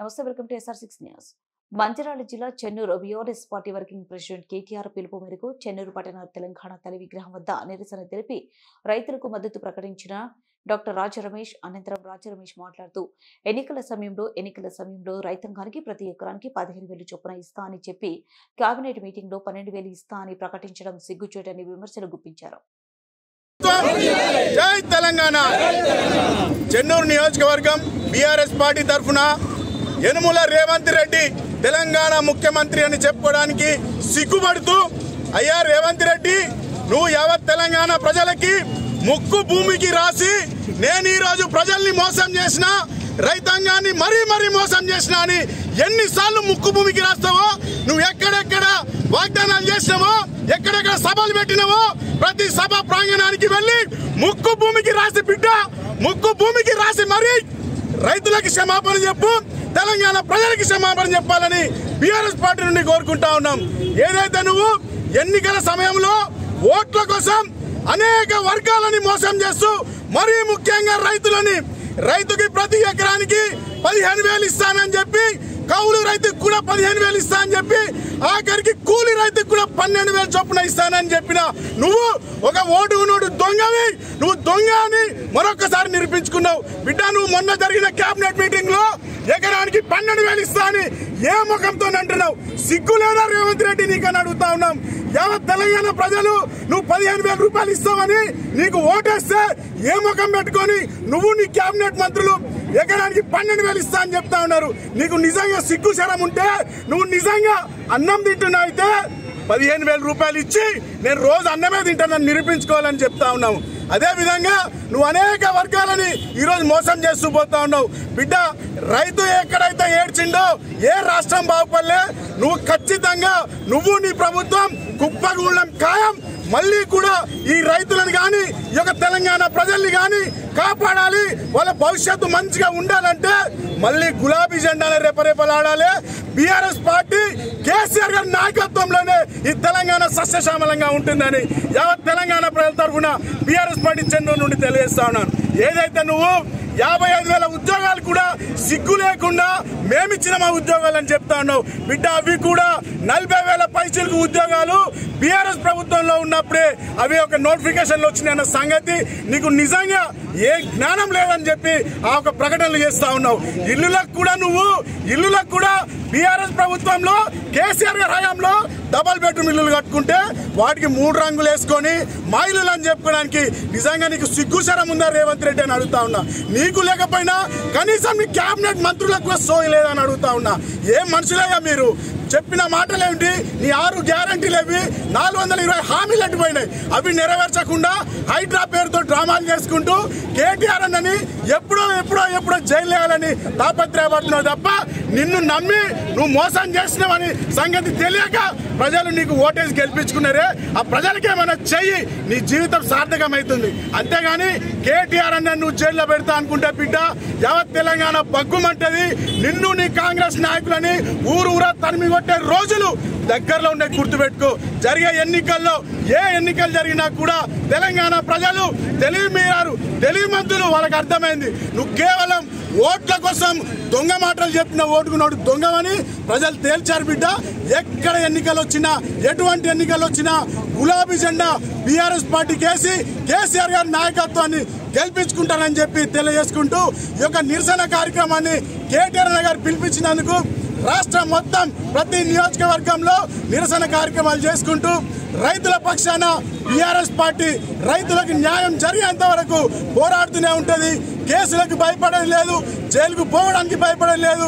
నమస్తే welcome to SR6 news. Mancherial జిల్లా Chennur BRS party working president KTR పిలుపు మేరకు చెన్నూరు పట్టణ తెలంగాణ తల్లి విగ్రహం వద్ద నిరసన తెలిపి రైతులకు మద్దతు ప్రకటించిన డాక్టర్ రాజరమేష్ అనంతరం రాజరమేష్ మాట్లాడుతూ ఎన్నికల సమయంలో రైతాంగానికి ప్రతి ఎకరానికి 15,000 చొప్పున ఇస్తా అని చెప్పి కేబినెట్ మీటింగ్ లో 12,000 ఇస్తా అని ప్రకటించడం సిగ్గుచేటని విమర్శలు గుప్పించారు. జై తెలంగాణ. చెన్నూరు నియోజకవర్గం బీఆర్ఎస్ పార్టీ తరఫున యనుమల రేవంత్ రెడ్డి తెలంగాణ ముఖ్యమంత్రి అని చెప్పుకోవడానికి సిగ్గుపడుతూ, అయ్యా రేవంత్ రెడ్డి, నువ్వు యావత్ తెలంగాణ ప్రజలకి ముక్కు భూమికి రాసి నేను ఈ రోజు ప్రజల్ని మోసం చేసిన, రైతాంగాన్ని మరీ మోసం చేసిన అని ఎన్నిసార్లు ముక్కు భూమికి రాస్తావో, నువ్వు ఎక్కడెక్కడ వాగ్దానాలు చేసినావో, ఎక్కడెక్కడ సభలు పెట్టినావో ప్రతి సభ ప్రాంగణానికి వెళ్లి ముక్కు భూమికి రాసి బిడ్డ, ముక్కు భూమికి రాసి మరి రైతులకి క్షమాపణ చెప్పు, తెలంగాణ ప్రజలకి క్షమాపణ చెప్పాలని బీఆర్ఎస్ పార్టీ నుండి కోరుకుంటా ఉన్నాం. ఏదైతే నువ్వు ఎన్నికల సమయంలో ఓట్ల కోసం అనేక వర్గాలని మోసం చేస్తూ మరీ ముఖ్యంగా రైతుకి ప్రతి ఎకరానికి 15,000 ఇస్తానని చెప్పి, కౌలు రైతుకు కూడా 15,000 ఇస్తా అని చెప్పి, ఆఖరికి కూలి రైతుకు కూడా 12,000 చొప్పున ఇస్తానని చెప్పిన నువ్వు ఒక ఓటు దొంగవి, నువ్వు దొంగ అని మరొకసారి నిరూపించుకున్నావు బిడ్డ. నువ్వు మొన్న జరిగిన కేబినెట్ మీటింగ్ లో ఎకరానికి 12,000 ఇస్తా అని ఏ ముఖంతో అంటున్నావు? సిగ్గు లేదా రేవంత్ రెడ్డి నీకని అడుగుతా ఉన్నాం. యావత్ తెలంగాణ ప్రజలు నువ్వు 15,000 రూపాయలు ఇస్తావని నీకు ఓటేస్తే ఏ ముఖం పెట్టుకొని నువ్వు నీ కేబినెట్ మంత్రులు ఎకరానికి 12,000 ఇస్తా అని చెప్తా ఉన్నారు? నీకు నిజంగా సిగ్గు శరం ఉంటే, నువ్వు నిజంగా అన్నం తింటున్నావు అయితే 15,000 రూపాయలు ఇచ్చి నేను రోజు అన్నమే తింటానని నిరూపించుకోవాలని చెప్తా ఉన్నావు. అదే విధంగా నువ్వు అనేక వర్గాలని ఈరోజు మోసం చేస్తూ పోతా ఉన్నావు బిడ్డ. రైతు ఎక్కడైతే ఏడ్చిండో, ఏ రాష్ట్రం బాగుపడలే, నువ్వు ఖచ్చితంగా నువ్వు నీ ప్రభుత్వం కుప్పగూడడం ఖాయం. మళ్ళీ కూడా ఈ రైతులను గాని, ఈ యొక్క తెలంగాణ ప్రజల్ని గాని కాపాడాలి, వాళ్ళ భవిష్యత్తు మంచిగా ఉండాలంటే మళ్ళీ గులాబీ జెండానే రెపరెపలాడాలి. బీఆర్ఎస్ పార్టీ కేసీఆర్ గారి నాయకత్వంలోనే ఈ తెలంగాణ సస్యశ్యామలంగా ఉంటుందని యావత్ తెలంగాణ ప్రజల తరఫున బీఆర్ఎస్ పార్టీ చెన్నూరు నుండి తెలియజేస్తా ఉన్నాను. ఏదైతే నువ్వు 55,000 ఉద్యోగాలు కూడా సిగ్గు లేకుండా మేమిచ్చిన మా ఉద్యోగాలు అని చెప్తా ఉన్నావు బిడ్డ. అవి కూడా 40,000 పైసలకు ఉద్యోగాలు బీఆర్ఎస్ ప్రభుత్వంలో ఉన్నప్పుడే అవి ఒక నోటిఫికేషన్లు వచ్చినాయన్న సంగతి నీకు నిజంగా ఏ జ్ఞానం లేదని చెప్పి ఆ ఒక ప్రకటనలు చేస్తా ఉన్నావు. ఇల్లులకు కూడా బీఆర్ఎస్ ప్రభుత్వంలో కేసీఆర్ గారి హయాంలో డబల్ బెడ్రూమ్ ఇల్లులు కట్టుకుంటే వాటికి 3 రంగులు వేసుకొని మా ఇల్లులు అని చెప్పుకోవడానికి నిజంగా నీకు సిగ్గుశరం ఉందా రేవంత్ రెడ్డి అని అడుగుతా ఉన్నా. నీకు లేకపోయినా కనీసం మీ కేబినెట్ మంత్రులకు కూడా సోయి లేదని అడుగుతా ఉన్నా. ఏం మనుషులయ్యా మీరు? చెప్పిన మాటలేమిటి? నీ 6 గ్యారంటీలు అవి 420 హామీలు అడ్డుపోయినాయి. అవి నెరవేర్చకుండా హైడ్రా పేరుతో డ్రామాలు చేసుకుంటూ కేటీఆర్ అన్నని ఎప్పుడో జైలు వేయాలని తాపత్రయపడుతున్నావు తప్ప నిన్ను నమ్మి నువ్వు మోసం చేసినావని సంగతి తెలియక ప్రజలు నీకు ఓటేసి గెలిపించుకున్నారే. ఆ ప్రజలకేమైనా చెయ్యి, నీ జీవితం సార్థకమవుతుంది. అంతేగాని కేటీఆర్ అన్న నువ్వు జైల్లో పెడతా అనుకుంటే బిడ్డ యావత్ తెలంగాణ బగ్గుమంటది. నిన్ను నీ కాంగ్రెస్ నాయకులని ఊరూరా తరిమి కొట్టే రోజులు దగ్గరలో ఉండే గుర్తుపెట్టుకో. జరిగే ఎన్నికల్లో ఏ ఎన్నికలు జరిగినా కూడా తెలంగాణ ప్రజలు తెలివి మంతులు, వాళ్ళకి అర్థమైంది నువ్వు కేవలం ఓట్ల కోసం దొంగ మాటలు చెప్పిన ఓటుకున్నాడు దొంగమని ప్రజలు తేల్చారు బిడ్డ. ఎక్కడ ఎన్నికలు వచ్చినా, ఎటువంటి ఎన్నికలు వచ్చినా గులాబీ జెండా బీఆర్ఎస్ పార్టీకి వేసి కేసీఆర్ గారి నాయకత్వాన్ని గెలిపించుకుంటారని చెప్పి తెలియజేసుకుంటూ ఈ యొక్క నిరసన కార్యక్రమాన్ని కేటీఆర్ గారు పిలిపించినందుకు రాష్ట్రం మొత్తం ప్రతి నియోజకవర్గంలో నిరసన కార్యక్రమాలు చేసుకుంటూ రైతుల పక్షాన బీఆర్ఎస్ పార్టీ రైతులకు న్యాయం జరిగేంత వరకు పోరాడుతూనే ఉంటుంది. కేసులకు భయపడేది లేదు, జైలుకు పోవడానికి భయపడేది లేదు.